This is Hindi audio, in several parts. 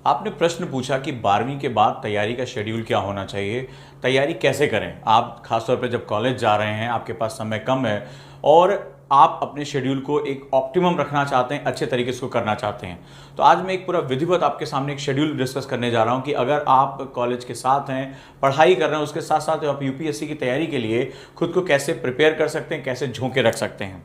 आपने प्रश्न पूछा कि 12वीं के बाद तैयारी का शेड्यूल क्या होना चाहिए, तैयारी कैसे करें। आप खासतौर पे जब कॉलेज जा रहे हैं, आपके पास समय कम है और आप अपने शेड्यूल को एक ऑप्टिमम रखना चाहते हैं, अच्छे तरीके से उसको करना चाहते हैं। तो आज मैं एक पूरा विधिवत आपके सामने एक शेड्यूल डिस्कस करने जा रहा हूं कि अगर आप कॉलेज के साथ हैं, पढ़ाई कर रहे हैं, उसके साथ साथ आप यूपीएससी की तैयारी के लिए खुद को कैसे प्रिपेयर कर सकते हैं, कैसे झोंके रख सकते हैं।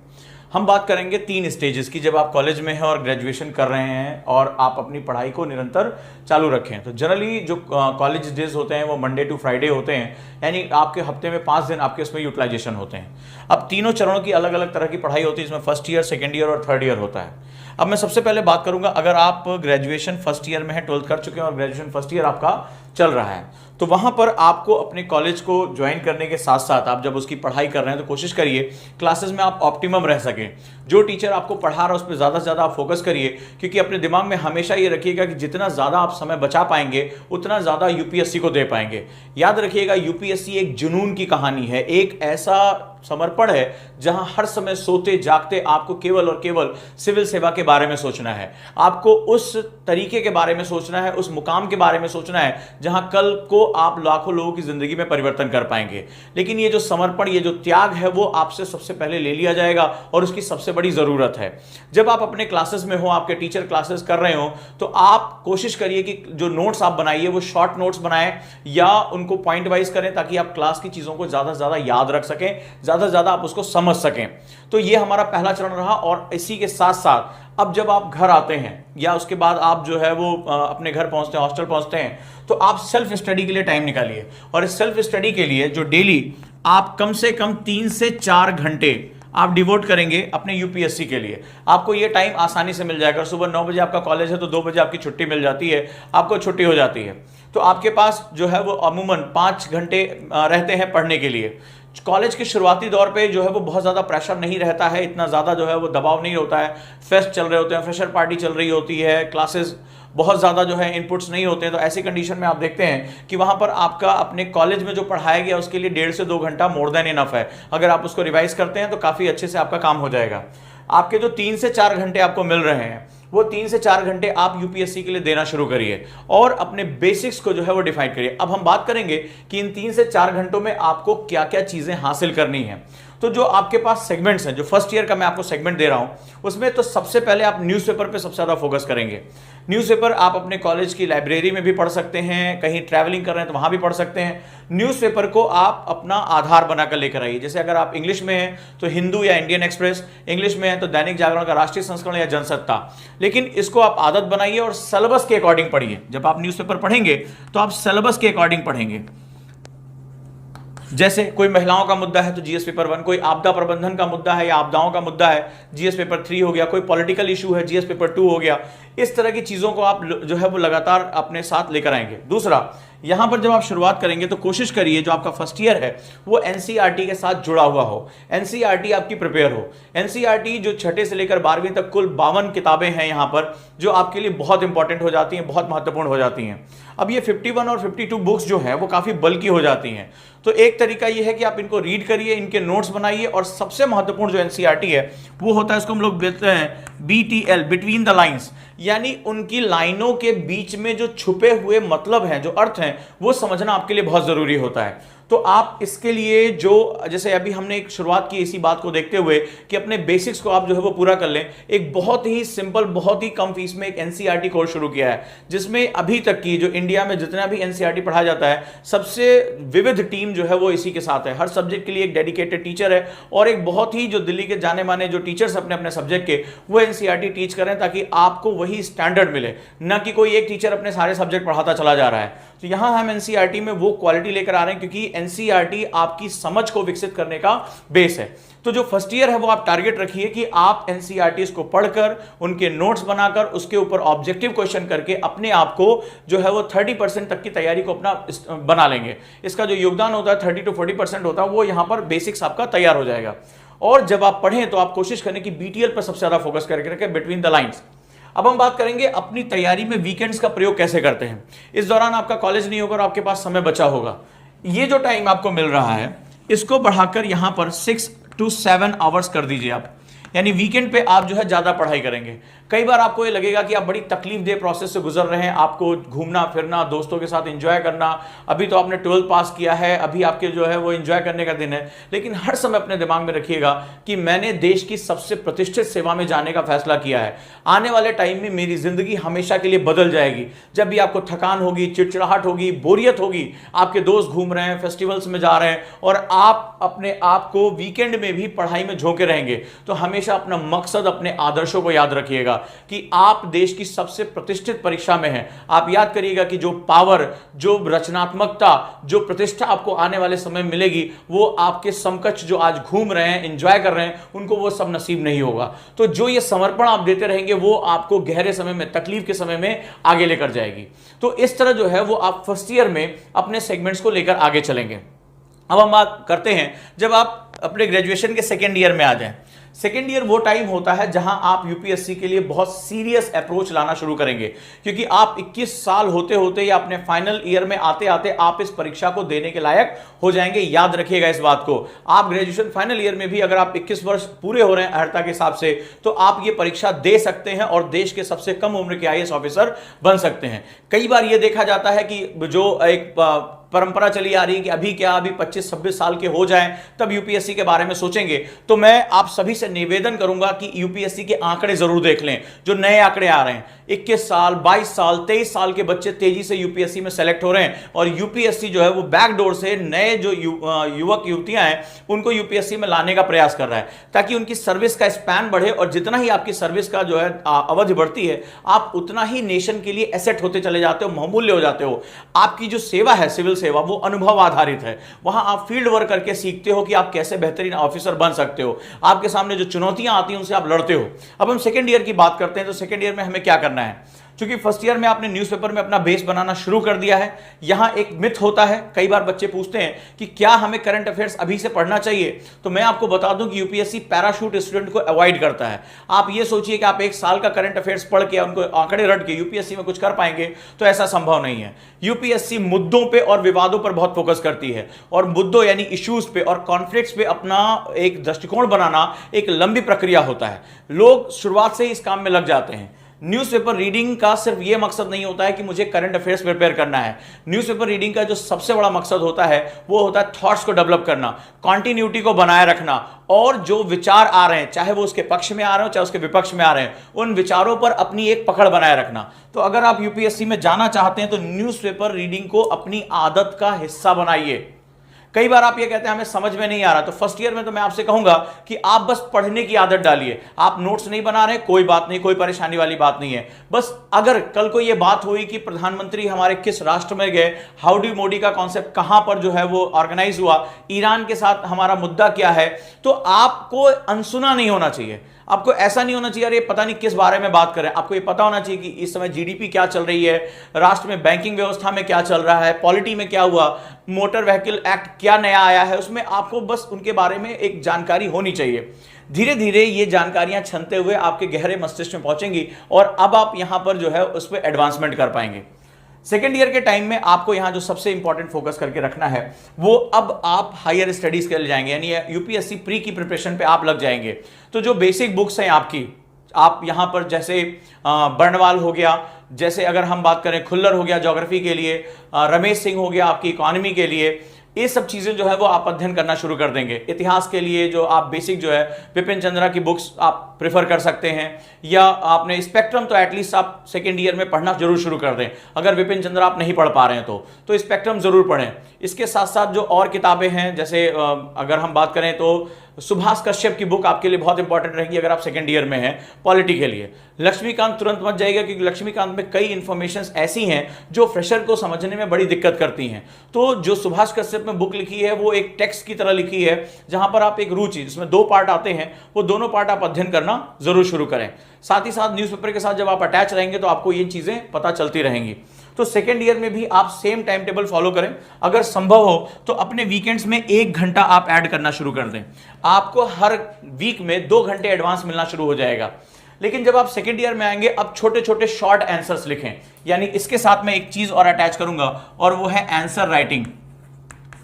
हम बात करेंगे 3 स्टेजेस की, जब आप कॉलेज में हैं और ग्रेजुएशन कर रहे हैं और आप अपनी पढ़ाई को निरंतर चालू रखें। तो जनरली जो कॉलेज डेज होते हैं वो मंडे टू फ्राइडे होते हैं, यानी आपके हफ्ते में 5 दिन आपके उसमें यूटिलाइजेशन होते हैं। अब तीनों चरणों की अलग अलग तरह की पढ़ाई होती है, इसमें फर्स्ट ईयर, सेकेंड ईयर और थर्ड ईयर होता है। अब मैं सबसे पहले बात करूंगा, अगर आप ग्रेजुएशन फर्स्ट ईयर में हैं, 12th कर चुके हैं और ग्रेजुएशन फर्स्ट ईयर आपका चल रहा है, तो वहां पर आपको अपने कॉलेज को ज्वाइन करने के साथ साथ आप जब उसकी पढ़ाई कर रहे हैं तो कोशिश करिए क्लासेस में आप ऑप्टिमम रह सकें। जो टीचर आपको पढ़ा रहा है उस पर ज़्यादा से ज़्यादा आप फोकस करिए, क्योंकि अपने दिमाग में हमेशा ये रखिएगा कि जितना ज़्यादा आप समय बचा पाएंगे उतना ज़्यादा यूपीएससी को दे पाएंगे। याद रखिएगा, यूपीएससी एक जुनून की कहानी है, एक ऐसा समर्पण है जहां हर समय सोते जागते आपको केवल और केवल सिविल सेवा के बारे में सोचना है। आपको उस तरीके के बारे में सोचना है, उस मुकाम के बारे में सोचना है जहां कल को आप लाखों लोगों की जिंदगी में परिवर्तन कर पाएंगे। लेकिन ये जो समर्पण, ये जो त्याग है, वो आपसे सबसे पहले ले लिया जाएगा और उसकी सबसे बड़ी जरूरत है। जब आप अपने क्लासेस में हो, आपके टीचर क्लासेस कर रहे हो, तो आप कोशिश करिए कि जो नोट्स आप बनाइए वो शॉर्ट नोट्स बनाएं या उनको पॉइंट वाइज करें, ताकि आप क्लास की चीजों को ज्यादा से ज्यादा याद रख सकें, ज्यादा से ज्यादा आप उसको समझ सकें। तो ये हमारा पहला चरण रहा। और इसी के साथ साथ अब जब आप घर आते हैं या उसके बाद आप जो है वो अपने घर पहुंचते हैं, हॉस्टल पहुंचते हैं, तो आप सेल्फ स्टडी के लिए टाइम निकालिए। और इस सेल्फ स्टडी के लिए जो डेली आप कम से कम 3 से 4 घंटे आप डिवोट करेंगे अपने यूपीएससी के लिए, आपको ये टाइम आसानी से मिल जाएगा। सुबह 9 बजे आपका कॉलेज है तो 2 बजे आपकी छुट्टी मिल जाती है, आपको छुट्टी हो जाती है, तो आपके पास जो है वो अमूमन 5 घंटे रहते हैं पढ़ने के लिए। कॉलेज के शुरुआती दौर पे जो है वो बहुत ज़्यादा प्रेशर नहीं रहता है, इतना ज़्यादा जो है वो दबाव नहीं होता है। फेस्ट चल रहे होते हैं, फ्रेशर पार्टी चल रही होती है, क्लासेस बहुत ज़्यादा जो है इनपुट्स नहीं होते हैं। तो ऐसी कंडीशन में आप देखते हैं कि वहाँ पर आपका अपने कॉलेज में जो पढ़ाया गया उसके लिए 1.5 से 2 घंटा मोर देन इनफ है। अगर आप उसको रिवाइज करते हैं तो काफ़ी अच्छे से आपका काम हो जाएगा। आपके जो 3 से 4 घंटे आपको मिल रहे हैं, वो 3 से 4 घंटे आप यूपीएससी के लिए देना शुरू करिए और अपने बेसिक्स को जो है वो डिफाइन करिए। अब हम बात करेंगे कि इन 3 से 4 घंटों में आपको क्या क्या चीजें हासिल करनी है। तो जो आपके पास सेगमेंट्स हैं, जो फर्स्ट ईयर का मैं आपको सेगमेंट दे रहा हूं, उसमें तो सबसे पहले आप न्यूज़पेपर पे सबसे ज़्यादा फोकस करेंगे। न्यूज़पेपर आप अपने कॉलेज की लाइब्रेरी में भी पढ़ सकते हैं, कहीं ट्रैवलिंग कर रहे हैं तो वहां भी पढ़ सकते हैं। न्यूज़पेपर को आप अपना आधार बनाकर लेकर आइए। जैसे अगर आप इंग्लिश में हैं तो हिंदू या इंडियन एक्सप्रेस, इंग्लिश में है तो दैनिक जागरण का राष्ट्रीय संस्करण या जनसत्ता। लेकिन इसको आप आदत बनाइए और सिलेबस के अकॉर्डिंग पढ़िए। जब आप न्यूज़पेपर पढ़ेंगे तो आप सिलेबस के अकॉर्डिंग पढ़ेंगे। जैसे कोई महिलाओं का मुद्दा है तो जीएस पेपर 1, कोई आपदा प्रबंधन का मुद्दा है या आपदाओं का मुद्दा है, जीएस पेपर 3 हो गया, कोई पॉलिटिकल इशू है, जीएस पेपर 2 हो गया। इस तरह की चीजों को आप जो है वो लगातार अपने साथ लेकर आएंगे। दूसरा, यहां पर जब आप शुरुआत करेंगे तो कोशिश करिए जो आपका फर्स्ट ईयर है वो एनसीईआरटी के साथ जुड़ा हुआ हो, एनसीईआरटी आपकी प्रिपेयर हो। एनसीईआरटी जो 6 से लेकर 12वीं तक कुल 52 किताबें हैं यहां पर, जो आपके लिए बहुत इंपॉर्टेंट हो जाती हैं, बहुत महत्वपूर्ण हो जाती हैं। अब ये 51 और 52 बुक्स जो है वो काफी बल्कि हो जाती हैं, तो एक तरीका ये है कि आप इनको रीड करिए, इनके नोट्स बनाइए। और सबसे महत्वपूर्ण जो एनसीईआरटी है वो होता है, इसको हम लोग कहते हैं बीटीएल, बिटवीन द लाइंस, यानी उनकी लाइनों के बीच में जो छुपे हुए मतलब हैं, जो अर्थ हैं, वो समझना आपके लिए बहुत जरूरी होता है। तो आप इसके लिए जो, जैसे अभी हमने एक शुरुआत की इसी बात को देखते हुए कि अपने बेसिक्स को आप जो है वो पूरा कर लें, एक बहुत ही सिंपल, बहुत ही कम फीस में एक एनसीईआरटी कोर्स शुरू किया है, जिसमें अभी तक की जो इंडिया में जितना भी एनसीईआरटी पढ़ाया जाता है, सबसे विविध टीम जो है वो इसी के साथ है। हर सब्जेक्ट के लिए एक डेडिकेटेड टीचर है और एक बहुत ही जो दिल्ली के जाने माने जो टीचर्स अपने अपने सब्जेक्ट के, वो एनसीईआरटी टीच करें, ताकि आपको वही स्टैंडर्ड मिले, न कि कोई एक टीचर अपने सारे सब्जेक्ट पढ़ाता चला जा रहा है। तो यहां हम एनसीईआरटी में वो क्वालिटी लेकर आ रहे हैं, क्योंकि एनसीईआरटी आपकी समझ को विकसित करने का बेस है। तो जो फर्स्ट ईयर है वो आप टारगेट रखिए कि आप एनसीईआरटी को पढ़कर, उनके नोट्स बनाकर, उसके ऊपर ऑब्जेक्टिव क्वेश्चन करके अपने आप को जो है वो 30% तक की तैयारी को अपना बना लेंगे। इसका जो योगदान होता है 30 to 40% होता है, वो यहां पर बेसिक्स आपका तैयार हो जाएगा। और जब आप पढ़ें तो आप कोशिश करें कि बीटीएल पर सबसे ज्यादा फोकस करके रखें, बिटवीन द लाइन्स। अब हम बात करेंगे अपनी तैयारी में वीकेंड्स का प्रयोग कैसे करते हैं। इस दौरान आपका कॉलेज नहीं होगा और आपके पास समय बचा होगा। ये जो टाइम आपको मिल रहा है इसको बढ़ाकर यहां पर 6 to 7 आवर्स कर दीजिए आप, यानी वीकेंड पे आप जो है ज्यादा पढ़ाई करेंगे। कई बार आपको ये लगेगा कि आप बड़ी तकलीफ दे प्रोसेस से गुजर रहे हैं, आपको घूमना फिरना, दोस्तों के साथ एंजॉय करना, अभी तो आपने 12th पास किया है, अभी आपके जो है वो एंजॉय करने का दिन है, लेकिन हर समय अपने दिमाग में रखिएगा कि मैंने देश की सबसे प्रतिष्ठित सेवा में जाने का फैसला किया है। आने वाले टाइम में मेरी जिंदगी हमेशा के लिए बदल जाएगी। जब भी आपको थकान होगी, चिड़चिड़ाहट होगी, बोरियत होगी, आपके दोस्त घूम रहे हैं, फेस्टिवल्स में जा रहे हैं और आप अपने आप को वीकेंड में भी पढ़ाई में झोंके रहेंगे, तो हमेशा अपना मकसद, अपने आदर्शों को याद रखिएगा कि आप देश की सबसे प्रतिष्ठित परीक्षा में हैं। आप याद करिएगा कि जो पावर, जो रचनात्मकता, जो प्रतिष्ठा आपको आने वाले समय में मिलेगी, वो आपके समकक्ष जो आज घूम रहे हैं, एंजॉय कर रहे हैं, उनको वो सब नसीब नहीं होगा। तो जो ये समर्पण आप देते रहेंगे वो आपको गहरे समय में, तकलीफ के समय में आगे लेकर जाएगी। तो इस तरह जो है वो आप फर्स्ट ईयर में अपने सेगमेंट्स को लेकर आगे चलेंगे। अब हम बात करते हैं जब आप अपने ग्रेजुएशन के सेकेंड ईयर में आ जाएं। सेकेंड ईयर वो टाइम होता है जहां आप यूपीएससी के लिए बहुत सीरियस अप्रोच लाना शुरू करेंगे, क्योंकि आप 21 साल होते होते या अपने फाइनल ईयर में आते आते आप इस परीक्षा को देने के लायक हो जाएंगे। याद रखिएगा इस बात को। आप ग्रेजुएशन फाइनल ईयर में भी अगर आप 21 वर्ष पूरे हो रहे हैं अर्हता के हिसाब से, तो आप ये परीक्षा दे सकते हैं और देश के सबसे कम उम्र के आईएएस ऑफिसर बन सकते हैं। कई बार यह देखा जाता है कि जो एक परंपरा चली आ रही है कि अभी क्या, अभी 25-26 साल के हो जाएं तब यूपीएससी के बारे में सोचेंगे, तो मैं आप सभी से निवेदन करूंगा कि यूपीएससी के आंकड़े जरूर देख लें। जो नए आंकड़े आ रहे हैं, 21 साल, 22 साल, 23 साल के बच्चे तेजी से यूपीएससी में सेलेक्ट हो रहे हैं और यूपीएससी जो है वो बैकडोर से नए जो युवक युवतियां हैं उनको यूपीएससी में लाने का प्रयास कर रहा है, ताकि उनकी सर्विस का स्पैन बढ़े। और जितना ही आपकी सर्विस का जो है अवधि बढ़ती है, आप उतना ही नेशन के लिए एसेट होते चले जाते हो, बहुमूल्य हो जाते हो। आपकी जो सेवा है, सिविल सेवा, वो अनुभव आधारित है। वहां आप फील्ड वर्क करके सीखते हो कि आप कैसे बेहतरीन ऑफिसर बन सकते हो। आपके सामने जो चुनौतियां आती हैं उनसे आप लड़ते हो। अब हम सेकंड ईयर की बात करते हैं, तो सेकंड ईयर में हमें क्या करना है। क्योंकि फर्स्ट ईयर में आपने न्यूज़पेपर में अपना बेस बनाना शुरू कर दिया है। यहां एक मिथ होता है, कई बार बच्चे पूछते हैं कि क्या हमें करंट अफेयर्स अभी से पढ़ना चाहिए। तो मैं आपको बता दूं कि यूपीएससी पैराशूट स्टूडेंट को अवॉइड करता है। आप ये सोचिए कि आप एक साल का करंट अफेयर्स पढ़ के उनको आंकड़े रट के यूपीएससी में कुछ कर पाएंगे, तो ऐसा संभव नहीं है। यूपीएससी मुद्दों पर और विवादों पर बहुत फोकस करती है, और मुद्दों यानी इश्यूज पे और कॉन्फ्लिक्ट्स पे अपना एक दृष्टिकोण बनाना एक लंबी प्रक्रिया होता है। लोग शुरुआत से ही इस काम में लग जाते हैं। न्यूज़पेपर रीडिंग का सिर्फ यह मकसद नहीं होता है कि मुझे करंट अफेयर्स प्रिपेयर करना है। न्यूज़पेपर रीडिंग का जो सबसे बड़ा मकसद होता है वो होता है थॉट्स को डेवलप करना, कॉन्टिन्यूटी को बनाए रखना, और जो विचार आ रहे हैं, चाहे वो उसके पक्ष में आ रहे हो चाहे उसके विपक्ष में आ रहे हैं, उन विचारों पर अपनी एक पकड़ बनाए रखना। तो अगर आप यूपीएससी में जाना चाहते हैं तो न्यूज़पेपर रीडिंग को अपनी आदत का हिस्सा बनाइए। कई बार आप ये कहते हैं हमें समझ में नहीं आ रहा, तो फर्स्ट ईयर में तो मैं आपसे कहूंगा कि आप बस पढ़ने की आदत डालिए। आप नोट्स नहीं बना रहे, कोई बात नहीं, कोई परेशानी वाली बात नहीं है। बस अगर कल को ये बात हुई कि प्रधानमंत्री हमारे किस राष्ट्र में गए, हाउडी मोदी का कॉन्सेप्ट कहां पर जो है वो ऑर्गेनाइज हुआ, ईरान के साथ हमारा मुद्दा क्या है, तो आपको अनसुना नहीं होना चाहिए। आपको ऐसा नहीं होना चाहिए अरे पता नहीं किस बारे में बात करें। आपको ये पता होना चाहिए कि इस समय जीडीपी क्या चल रही है, राष्ट्र में बैंकिंग व्यवस्था में क्या चल रहा है, पॉलिटी में क्या हुआ, मोटर व्हीकल एक्ट क्या नया आया है, उसमें आपको बस उनके बारे में एक जानकारी होनी चाहिए। धीरे धीरे ये जानकारियां छनते हुए आपके गहरे मस्तिष्क में पहुंचेंगी और अब आप यहां पर जो है उस पर एडवांसमेंट कर पाएंगे। सेकेंड ईयर के टाइम में आपको यहां जो सबसे इंपॉर्टेंट फोकस करके रखना है वो अब आप हायर स्टडीज के लिए जाएंगे, यानी यूपीएससी प्री की प्रिपरेशन पे आप लग जाएंगे। तो जो बेसिक बुक्स हैं आपकी, आप यहां पर जैसे बर्नवाल हो गया, जैसे अगर हम बात करें खुल्लर हो गया ज्योग्राफी के लिए, रमेश सिंह हो गया आपकी इकोनॉमी के लिए, ये सब चीजें जो है वो आप अध्ययन करना शुरू कर देंगे। इतिहास के लिए जो आप बेसिक जो है विपिन चंद्रा की बुक्स आप प्रेफर कर सकते हैं, या आपने स्पेक्ट्रम तो एटलीस्ट आप सेकेंड ईयर में पढ़ना जरूर शुरू कर दें। अगर विपिन चंद्रा आप नहीं पढ़ पा रहे हैं तो स्पेक्ट्रम जरूर पढ़ें। इसके साथ साथ जो और किताबें हैं, जैसे अगर हम बात करें तो सुभाष कश्यप की बुक आपके लिए बहुत इंपॉर्टेंट रहेगी अगर आप सेकेंड ईयर में हैं पॉलिटी के लिए। लक्ष्मीकांत तुरंत मत जाएगा, क्योंकि लक्ष्मीकांत में कई इंफॉर्मेशंस ऐसी हैं जो फ्रेशर को समझने में बड़ी दिक्कत करती हैं। तो जो सुभाष कश्यप में बुक लिखी है वो एक टेक्स्ट की तरह लिखी है, जहां पर आप एक रुचि, जिसमें 2 पार्ट आते हैं, वो दोनों पार्ट आप अध्ययन करना जरूर शुरू करें। साथ ही साथ न्यूज़पेपर के साथ जब आप अटैच रहेंगे तो आपको ये चीजें पता चलती रहेंगी। तो सेकेंड ईयर में भी आप सेम टाइम टेबल फॉलो करें। अगर संभव हो तो अपने वीकेंड्स में 1 घंटा आप ऐड करना शुरू कर दें। आपको हर वीक में 2 घंटे एडवांस मिलना शुरू हो जाएगा। लेकिन जब आप सेकेंड ईयर में आएंगे, अब छोटे छोटे शॉर्ट आंसर्स लिखें। यानी इसके साथ मैं एक चीज और अटैच करूंगा और वो है आंसर राइटिंग।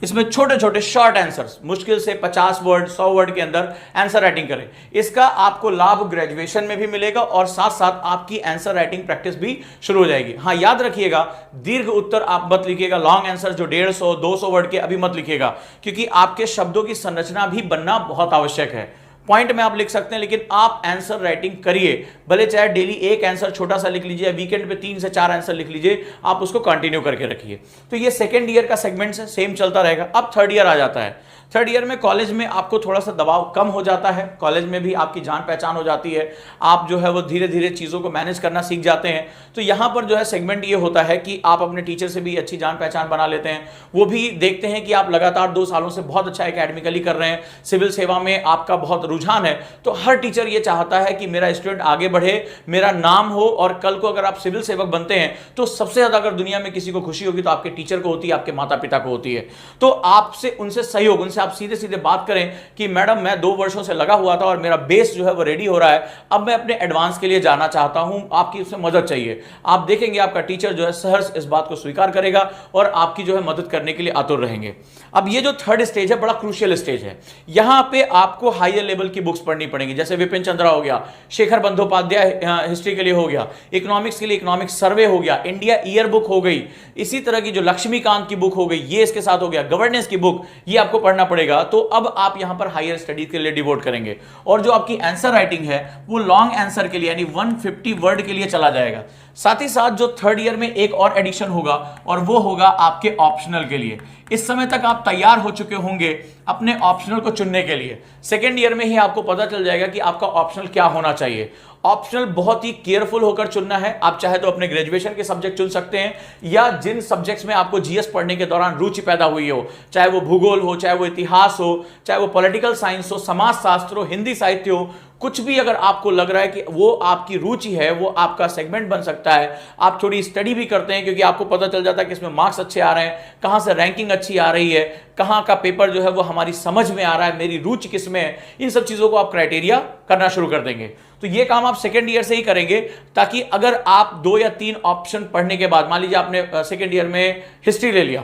इसमें छोटे छोटे शॉर्ट आंसर्स, मुश्किल से 50 वर्ड 100 वर्ड के अंदर आंसर राइटिंग करें। इसका आपको लाभ ग्रेजुएशन में भी मिलेगा और साथ साथ आपकी आंसर राइटिंग प्रैक्टिस भी शुरू हो जाएगी। हाँ, याद रखिएगा, दीर्घ उत्तर आप मत लिखिएगा, लॉन्ग आंसर जो 150 200 वर्ड के अभी मत लिखिएगा, क्योंकि आपके शब्दों की संरचना भी बनना बहुत आवश्यक है। पॉइंट में आप लिख सकते हैं, लेकिन आप आंसर राइटिंग करिए, भले चाहे डेली एक आंसर छोटा सा लिख लीजिए, वीकेंड पे 3 से 4 आंसर लिख लीजिए, आप उसको कंटिन्यू करके रखिए। तो ये सेकेंड ईयर का सेगमेंट है, सेम चलता रहेगा। अब थर्ड ईयर आ जाता है। थर्ड ईयर में कॉलेज में आपको थोड़ा सा दबाव कम हो जाता है, कॉलेज में भी आपकी जान पहचान हो जाती है, आप जो है वो धीरे धीरे चीज़ों को मैनेज करना सीख जाते हैं। तो यहाँ पर जो है सेगमेंट ये होता है कि आप अपने टीचर से भी अच्छी जान पहचान बना लेते हैं, वो भी देखते हैं कि आप लगातार 2 सालों से बहुत अच्छा एकेडमिकली कर रहे हैं, सिविल सेवा में आपका बहुत रुझान है। तो हर टीचर ये चाहता है कि मेरा स्टूडेंट आगे बढ़े, मेरा नाम हो, और कल को अगर आप सिविल सेवक बनते हैं तो सबसे ज्यादा अगर दुनिया में किसी को खुशी होगी तो आपके टीचर को होती है, आपके माता पिता को होती है। तो आपसे उनसे सहयोग, उनसे आप सीधे सीधे बात करें कि मैडम मैं 2 वर्षों से लगा हुआ था और मेरा बेस जो है वो रेडी हो रहा है, अब मैं अपने एडवांस के लिए जाना चाहता हूं, आपकी उसमें मदद चाहिए। आप देखेंगे आपका टीचर जो है सहर्ष इस बात को स्वीकार करेगा और आपकी जो है मदद करने के लिए आतुर रहेंगे। अब ये जो थर्ड स्टेज है, बड़ा क्रूशियल स्टेज है। यहां पे आपको हायर लेवल की बुक्स पढ़नी पड़ेंगी, जैसे विपिन चंद्रा हो गया, शेखर बंदोपाध्याय हिस्ट्री के लिए हो गया, इकोनॉमिक्स के लिए इकोनॉमिक्स सर्वे हो गया, इंडिया ईयर बुक हो गई, इसी तरह की जो लक्ष्मीकांत की बुक हो गई, ये इसके साथ हो गया, गवर्नेंस की बुक, ये आपको पढ़ना पड़ेगा। तो अब आप यहां पर हायर स्टडीज के लिए डिवोट करेंगे, और जो आपकी आंसर राइटिंग है वो लॉन्ग आंसर के लिए यानी 150 वर्ड के लिए चला जाएगा। साथ ही साथ जो थर्ड ईयर में एक और एडिशन होगा, और वो होगा आपके ऑप्शनल के लिए। इस समय तक आप तैयार हो चुके होंगे अपने ऑप्शनल को चुनने के लिए। सेकेंड ईयर में ही आपको पता चल जाएगा कि आपका ऑप्शनल क्या होना चाहिए। ऑप्शनल बहुत ही केयरफुल होकर चुनना है। आप चाहे तो अपने ग्रेजुएशन के सब्जेक्ट चुन सकते हैं, या जिन सब्जेक्ट्स में आपको जीएस पढ़ने के दौरान रुचि पैदा हुई हो, चाहे वो भूगोल हो, चाहे वो इतिहास हो, चाहे वो पॉलिटिकल साइंस हो, समाजशास्त्र हो, हिंदी साहित्य हो, कुछ भी अगर आपको लग रहा है कि वो आपकी रुचि है, वो आपका सेगमेंट बन सकता है। आप थोड़ी स्टडी भी करते हैं, क्योंकि आपको पता चल जाता है कि इसमें मार्क्स अच्छे आ रहे हैं, कहां से रैंकिंग अच्छी आ रही है, कहां का पेपर जो है वो हमारी समझ में आ रहा है, मेरी रुचि किस में है। इन सब चीजों को आप क्राइटेरिया करना शुरू कर देंगे। तो ये काम आप सेकेंड ईयर से ही करेंगे, ताकि अगर आप 2 या 3 ऑप्शन पढ़ने के बाद, मान लीजिए आपने सेकेंड ईयर में हिस्ट्री ले लिया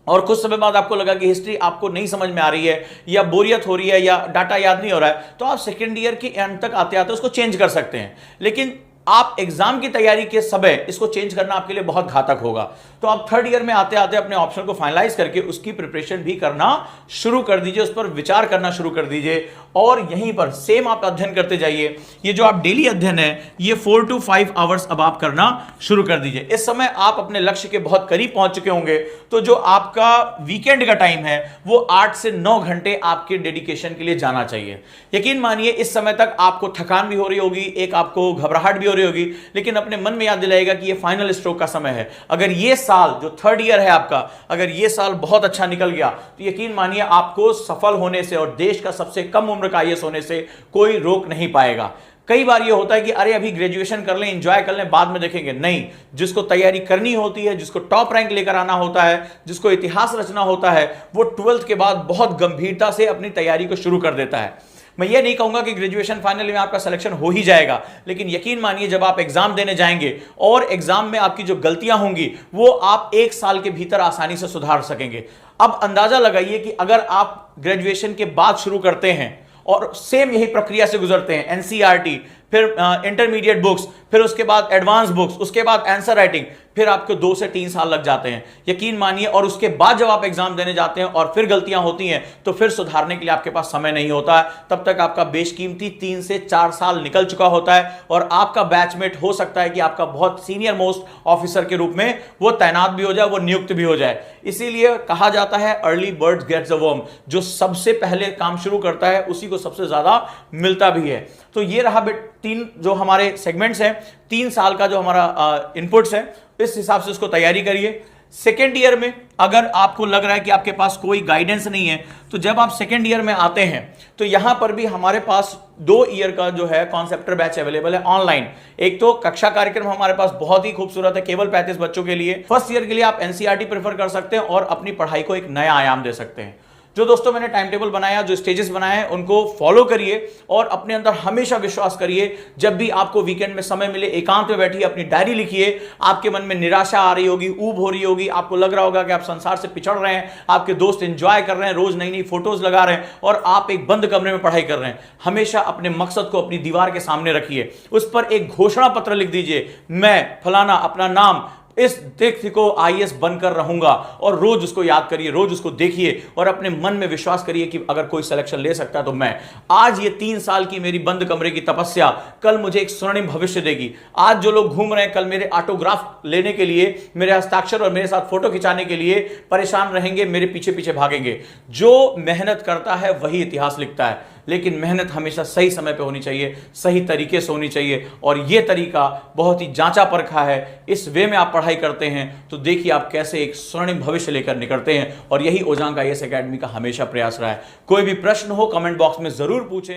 और कुछ समय बाद आपको लगा कि हिस्ट्री आपको नहीं समझ में आ रही है, या बोरियत हो रही है, या डाटा याद नहीं हो रहा है, तो आप सेकेंड ईयर के एंड तक आते आते उसको चेंज कर सकते हैं। लेकिन आप एग्जाम की तैयारी के समय इसको चेंज करना आपके लिए बहुत घातक होगा। तो आप थर्ड ईयर में आते आते अपने ऑप्शन को फाइनलाइज करके उसकी प्रिपरेशन भी करना शुरू कर दीजिए, उस पर विचार करना शुरू कर दीजिए, और यहीं पर सेम आप अध्ययन करते जाइए। ये जो आप डेली अध्ययन है, ये 4 to 5 आवर्स अब आप करना शुरू कर दीजिए। इस समय आप अपने लक्ष्य के बहुत करीब पहुंच चुके होंगे। तो जो आपका वीकेंड का टाइम है वो 8 से 9 घंटे आपके डेडिकेशन के लिए जाना चाहिए। यकीन मानिए इस समय तक आपको थकान भी हो रही होगी, एक आपको घबराहट भी हो रही होगी, लेकिन अपने मन में याद दिलाएगा कि ये फाइनल स्ट्रोक का समय है। अगर ये साल जो थर्ड ईयर है आपका, अगर ये साल बहुत अच्छा निकल गया तो यकीन मानिए आपको सफल होने से और देश का सबसे कम उम्र का आईएएस होने से कोई रोक नहीं पाएगा। कई बार ये होता है कि अरे अभी ग्रेजुएशन कर लें, एंजॉय कर लें, बाद में देखेंगे। नहीं, जिसको तैयारी करनी होती है, जिसको टॉप रैंक लेकर आना होता है, जिसको इतिहास रचना होता है, वो 12th के बाद बहुत गंभीरता से अपनी तैयारी को शुरू कर देता है। मैं ये नहीं कहूंगा कि ग्रेजुएशन फाइनल में आपका सिलेक्शन हो ही जाएगा, लेकिन यकीन मानिए जब आप एग्जाम देने जाएंगे और एग्जाम में आपकी जो गलतियां होंगी वो आप 1 साल के भीतर आसानी से सुधार सकेंगे। अब अंदाजा लगाइए कि अगर आप ग्रेजुएशन के बाद शुरू करते हैं और सेम यही प्रक्रिया से गुजरते हैं, एनसीईआरटी, फिर इंटरमीडिएट बुक्स, फिर उसके बाद एडवांस बुक्स, उसके बाद आंसर राइटिंग, फिर आपको 2 से 3 साल लग जाते हैं, यकीन मानिए। और उसके बाद जब आप एग्जाम देने जाते हैं और फिर गलतियां होती हैं तो फिर सुधारने के लिए आपके पास समय नहीं होता है। तब तक आपका बेशकीमती 3 से 4 साल निकल चुका होता है और आपका बैचमेट हो सकता है कि आपका बहुत सीनियर मोस्ट ऑफिसर के रूप में वो तैनात भी हो जाए, वो नियुक्त भी हो जाए। इसीलिए कहा जाता है early bird gets the worm, जो सबसे पहले काम शुरू करता है उसी को सबसे ज्यादा मिलता भी है। तो ये रहा 3 जो हमारे सेगमेंट्स हैं, 3 साल का जो हमारा इनपुट्स है, इस हिसाब से उसको तैयारी करिए। सेकेंड ईयर में अगर आपको लग रहा है कि आपके पास कोई गाइडेंस नहीं है, तो जब आप सेकेंड ईयर में आते हैं तो यहां पर भी हमारे पास 2 ईयर का जो है कॉन्सेप्टर बैच अवेलेबल है ऑनलाइन। एक तो कक्षा कार्यक्रम हमारे पास बहुत ही खूबसूरत है, केवल 35 बच्चों के लिए। फर्स्ट ईयर के लिए आप एनसीईआरटी प्रेफर कर सकते हैं और अपनी पढ़ाई को एक नया आयाम दे सकते हैं। जो दोस्तों मैंने टाइम टेबल बनाया, जो स्टेजेस बनाए हैं, उनको फॉलो करिए और अपने अंदर हमेशा विश्वास करिए। जब भी आपको वीकेंड में समय मिले, एकांत में बैठिए, अपनी डायरी लिखिए। आपके मन में निराशा आ रही होगी, ऊब हो रही होगी, आपको लग रहा होगा कि आप संसार से पिछड़ रहे हैं, आपके दोस्त एंजॉय कर रहे हैं, रोज नई नई फोटोज लगा रहे हैं और आप एक बंद कमरे में पढ़ाई कर रहे हैं। हमेशा अपने मकसद को अपनी दीवार के सामने रखिए, उस पर एक घोषणा पत्र लिख दीजिए, मैं फलाना अपना नाम इस व्यक्ति को आईएएस बनकर रहूंगा, और रोज उसको याद करिए, रोज उसको देखिए और अपने मन में विश्वास करिए कि अगर कोई सिलेक्शन ले सकता है तो मैं। आज ये 3 साल की मेरी बंद कमरे की तपस्या कल मुझे एक स्वर्णिम भविष्य देगी। आज जो लोग घूम रहे हैं, कल मेरे ऑटोग्राफ लेने के लिए, मेरे हस्ताक्षर और मेरे साथ फोटो खिंचाने के लिए परेशान रहेंगे, मेरे पीछे पीछे भागेंगे। जो मेहनत करता है वही इतिहास लिखता है, लेकिन मेहनत हमेशा सही समय पे होनी चाहिए, सही तरीके से होनी चाहिए, और यह तरीका बहुत ही जांचा परखा है। इस वे में आप पढ़ाई करते हैं तो देखिए आप कैसे एक स्वर्णिम भविष्य लेकर निकलते हैं, और यही ओजांग आईएएस एकेडमी का हमेशा प्रयास रहा है। कोई भी प्रश्न हो कमेंट बॉक्स में जरूर पूछें।